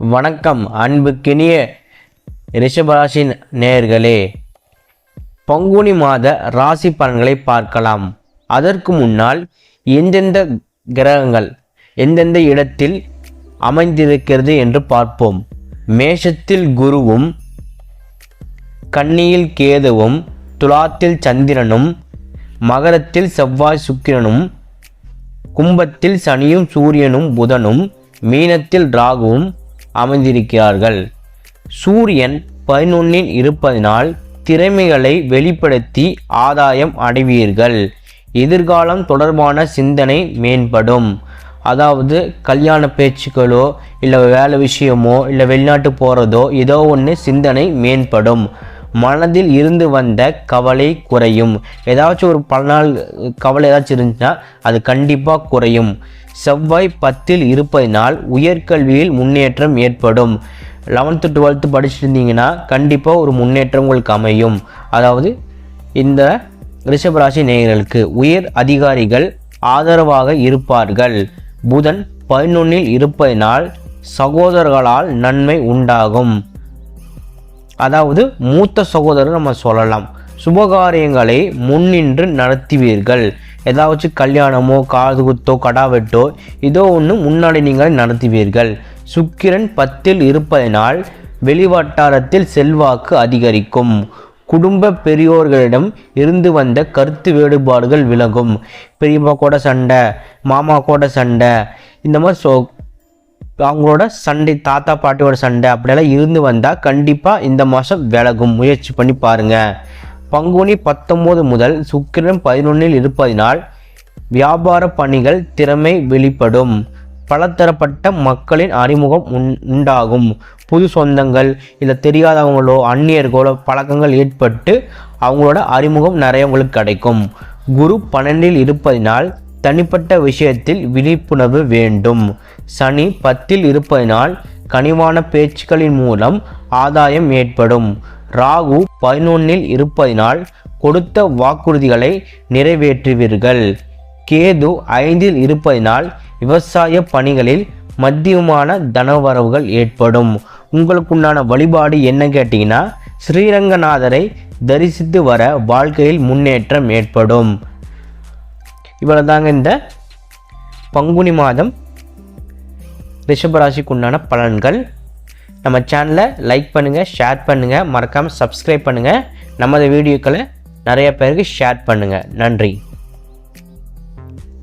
வணக்கம் அன்புக்கினிய ரிஷபராசி நேயர்களே, பங்குனி மாத ராசி பலன்களை பார்க்கலாம். அதற்கு முன்னால் எந்தெந்த கிரகங்கள் எந்தெந்த இடத்தில் அமைந்திருக்கிறது என்று பார்ப்போம். மேஷத்தில் குருவும், கன்னியில் கேதுவும், துலாத்தில் சந்திரனும், மகரத்தில் செவ்வாய் சுக்கிரனும், கும்பத்தில் சனியும் சூரியனும் புதனும், மீனத்தில் ராகுவும் அமைந்திருக்கிறார்கள். சூரியன் 11இல் இருப்பதனால் திறமைகளை வெளிப்படுத்தி ஆதாயம் அடைவீர்கள். எதிர்காலம் தொடர்பான சிந்தனை மேம்படும். அதாவது கல்யாண பேச்சுக்களோ இல்லை வேலை விஷயமோ இல்லை வெளிநாட்டு போகிறதோ ஏதோ ஒன்று சிந்தனை மேம்படும். மனதில் இருந்து வந்த கவலை குறையும். ஏதாச்சும் ஒரு பல நாள் கவலை ஏதாச்சும் இருந்துச்சுன்னா அது கண்டிப்பாக குறையும். செவ்வாய் 10இல் இருப்பதினால் உயர்கல்வியில் முன்னேற்றம் ஏற்படும். 11th 12th படிச்சுட்டு இருந்தீங்கன்னா கண்டிப்பாக ஒரு முன்னேற்றம் உங்களுக்கு அமையும். அதாவது இந்த ரிஷபராசி நேயர்களுக்கு உயர் அதிகாரிகள் ஆதரவாக இருப்பார்கள். புதன் 11இல் இருப்பதினால் சகோதரர்களால் நன்மை உண்டாகும். அதாவது மூத்த சகோதரர் நம்ம சொல்லலாம். சுபகாரியங்களை முன்னின்று நடத்துவீர்கள். ஏதாச்சும் கல்யாணமோ காது குத்தோ கடாவெட்டோ ஏதோ ஒன்று முன்னாடி நீங்கள் நடத்துவீர்கள். சுக்கிரன் 10இல் இருப்பதனால் வெளிவட்டாரத்தில் செல்வாக்கு அதிகரிக்கும். குடும்ப பெரியோர்களிடம் இருந்து வந்த கருத்து வேறுபாடுகள் விலகும். பெரியம்மா கூட சண்டை, மாமா கூட சண்டை, இந்த மாதிரி அவங்களோட சண்டை, தாத்தா பாட்டியோட சண்டை அப்படியெல்லாம் இருந்து வந்தால் கண்டிப்பாக இந்த மாதம் விலகும். முயற்சி பண்ணி பாருங்கள். பங்குனி 19 முதல் சுக்கிரன் 11இல் இருப்பதினால் வியாபார பணிகள் திறமை வெளிப்படும். பலதரப்பட்ட மக்களின் அறிமுகம் உண்டாகும். புது சொந்தங்கள் இல்லை தெரியாதவங்களோ அந்நியர்களோ பழக்கங்கள் ஏற்பட்டு அவங்களோட அறிமுகம் நிறைய உங்களுக்கு கிடைக்கும். குரு 12இல் இருப்பதினால் தனிப்பட்ட விஷயத்தில் விழிப்புணர்வு வேண்டும். சனி 10இல் இருப்பதினால் கனிவான பேச்சுக்களின் மூலம் ஆதாயம் ஏற்படும். ராகு 11இல் இருப்பதினால் கொடுத்த வாக்குறுதிகளை நிறைவேற்றுவீர்கள். கேது 5இல் இருப்பதினால் விவசாய பணிகளில் மத்தியமான தனவரவுகள் ஏற்படும். உங்களுக்குண்டான வழிபாடு என்ன கேட்டிங்கன்னா, ஸ்ரீரங்கநாதரை தரிசித்து வர வாழ்க்கையில் முன்னேற்றம் ஏற்படும். இவ்வளவுதாங்க இந்த பங்குனி மாதம் ரிஷபராசிக்கு உண்டான பலன்கள். நம்ம சேனலை லைக் பண்ணுங்கள், ஷேர் பண்ணுங்கள், மறக்காமல் சப்ஸ்கிரைப் பண்ணுங்கள். நமது வீடியோக்களை நிறைய பேருக்கு ஷேர் பண்ணுங்கள். நன்றி.